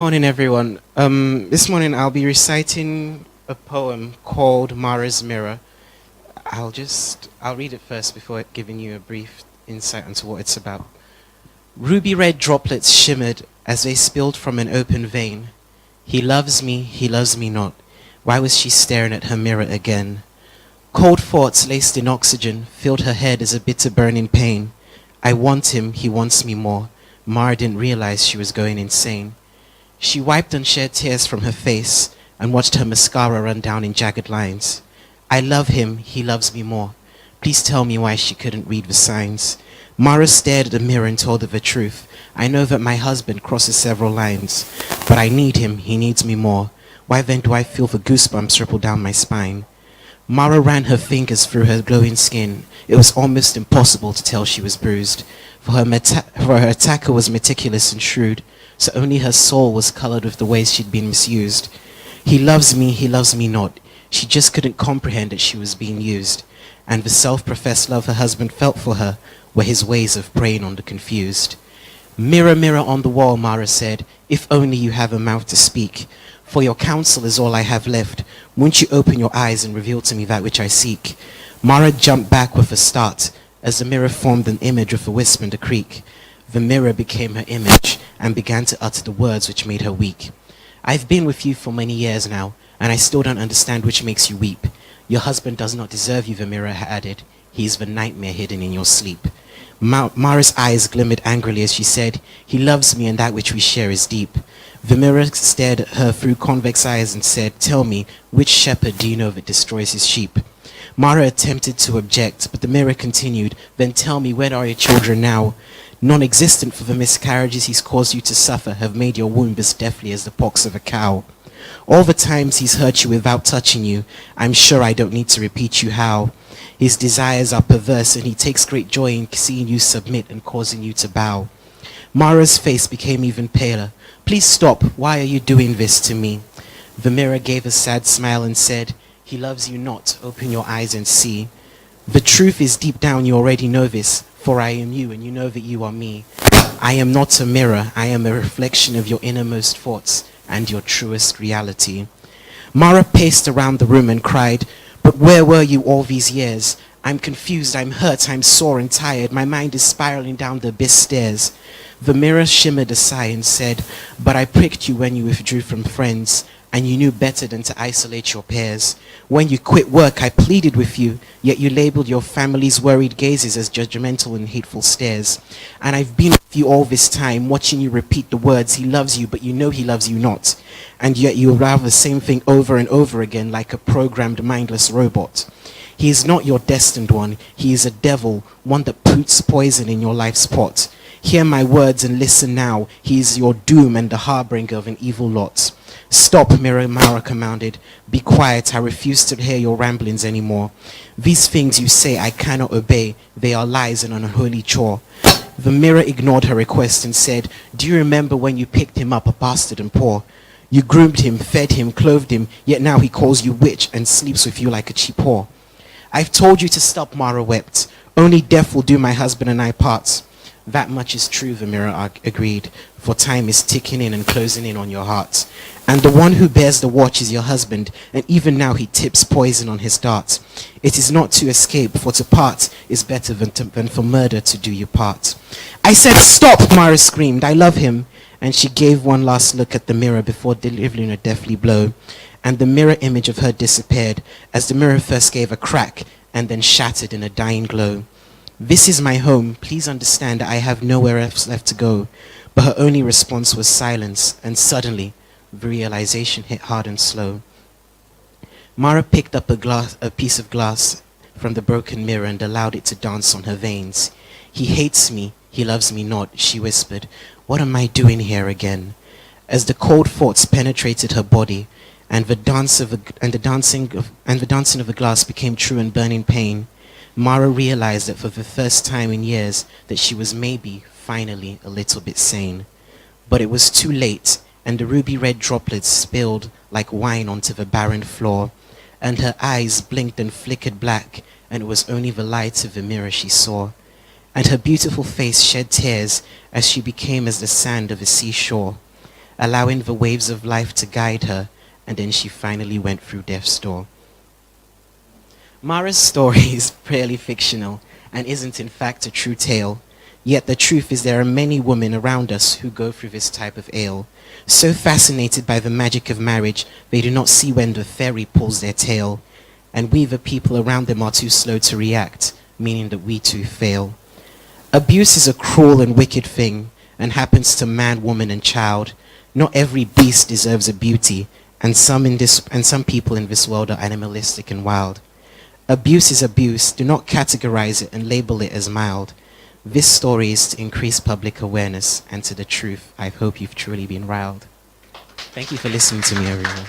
Morning, everyone. This morning I'll be reciting a poem called Mara's Mirror. I'll read it first before giving you a brief insight into what it's about. Ruby red droplets shimmered as they spilled from an open vein. He loves me not. Why was she staring at her mirror again? Cold thoughts laced in oxygen filled her head as a bitter burning pain. I want him, he wants me more. Mara didn't realize she was going insane. She wiped unshed tears from her face and watched her mascara run down in jagged lines. I love him, he loves me more. Please tell me why she couldn't read the signs. Mara stared at the mirror and told her the truth. I know that my husband crosses several lines, but I need him, he needs me more. Why then do I feel the goosebumps ripple down my spine? Mara ran her fingers through her glowing skin. It was almost impossible to tell she was bruised, for her attacker was meticulous and shrewd, so only her soul was colored with the ways she'd been misused. He loves me not. She just couldn't comprehend that she was being used, and the self-professed love her husband felt for her were his ways of preying on the confused. Mirror, mirror on the wall, Mara said, if only you have a mouth to speak. For your counsel is all I have left. Won't you open your eyes and reveal to me that which I seek? Mara jumped back with a start, as the mirror formed an image with a wisp and a creak. The mirror became her image, and began to utter the words which made her weak. I've been with you for many years now, and I still don't understand which makes you weep. Your husband does not deserve you, the mirror added. He is the nightmare hidden in your sleep. Mara's eyes glimmered angrily as she said, he loves me and that which we share is deep. The mirror stared at her through convex eyes and said, tell me, which shepherd do you know that destroys his sheep? Mara attempted to object, but the mirror continued, then tell me, where are your children now? Non-existent, for the miscarriages he's caused you to suffer have made your womb as deathly as the pox of a cow. All the times he's hurt you without touching you, I'm sure I don't need to repeat you how. His desires are perverse and he takes great joy in seeing you submit and causing you to bow. Mara's face became even paler. Please stop, why are you doing this to me? The mirror gave a sad smile and said, he loves you not, open your eyes and see. The truth is deep down you already know this, for I am you and you know that you are me. I am not a mirror, I am a reflection of your innermost thoughts and your truest reality. Mara paced around the room and cried, but where were you all these years? I'm confused, I'm hurt, I'm sore and tired, my mind is spiraling down the abyss stairs. The mirror shimmered a sigh and said, but I pricked you when you withdrew from friends, and you knew better than to isolate your peers. When you quit work, I pleaded with you, yet you labeled your family's worried gazes as judgmental and hateful stares. And I've been with you all this time, watching you repeat the words, he loves you, but you know he loves you not. And yet you allow the same thing over and over again like a programmed mindless robot. He is not your destined one, he is a devil, one that puts poison in your life's pot. Hear my words and listen now, he is your doom and the harbinger of an evil lot. Stop, mirror, Mara commanded. Be quiet, I refuse to hear your ramblings anymore. These things you say I cannot obey, they are lies and an unholy chore. The mirror ignored her request and said, do you remember when you picked him up a bastard and poor? You groomed him, fed him, clothed him, yet now he calls you witch and sleeps with you like a cheap whore. I've told you to stop, Mara wept. Only death will do my husband and I part. That much is true, the mirror agreed, for time is ticking in and closing in on your heart. And the one who bears the watch is your husband, and even now he tips poison on his dart. It is not to escape, for to part is better than for murder to do you part. I said stop, Mara screamed, I love him. And she gave one last look at the mirror before delivering a deathly blow. And the mirror image of her disappeared, as the mirror first gave a crack, and then shattered in a dying glow. This is my home, please understand I have nowhere else left to go. But her only response was silence, and suddenly, the realization hit hard and slow. Mara picked up a piece of glass from the broken mirror and allowed it to dance on her veins. He hates me, he loves me not, she whispered. What am I doing here again? As the cold thoughts penetrated her body, and the dancing of the glass became true and burning pain, Mara realized that for the first time in years that she was maybe, finally, a little bit sane. But it was too late, and the ruby red droplets spilled like wine onto the barren floor, and her eyes blinked and flickered black, and it was only the light of the mirror she saw. And her beautiful face shed tears as she became as the sand of a seashore. allowing the waves of life to guide her, and then she finally went through death's door. Mara's story is purely fictional and isn't in fact a true tale. Yet the truth is there are many women around us who go through this type of ail, so fascinated by the magic of marriage they do not see when the fairy pulls their tail, and we the people around them are too slow to react, meaning that we too fail. Abuse is a cruel and wicked thing, and happens to man, woman and child. Not every beast deserves a beauty, and some people in this world are animalistic and wild. Abuse is abuse. Do not categorize it and label it as mild. This story is to increase public awareness, and to the truth, I hope you've truly been riled. Thank you for listening to me, everyone.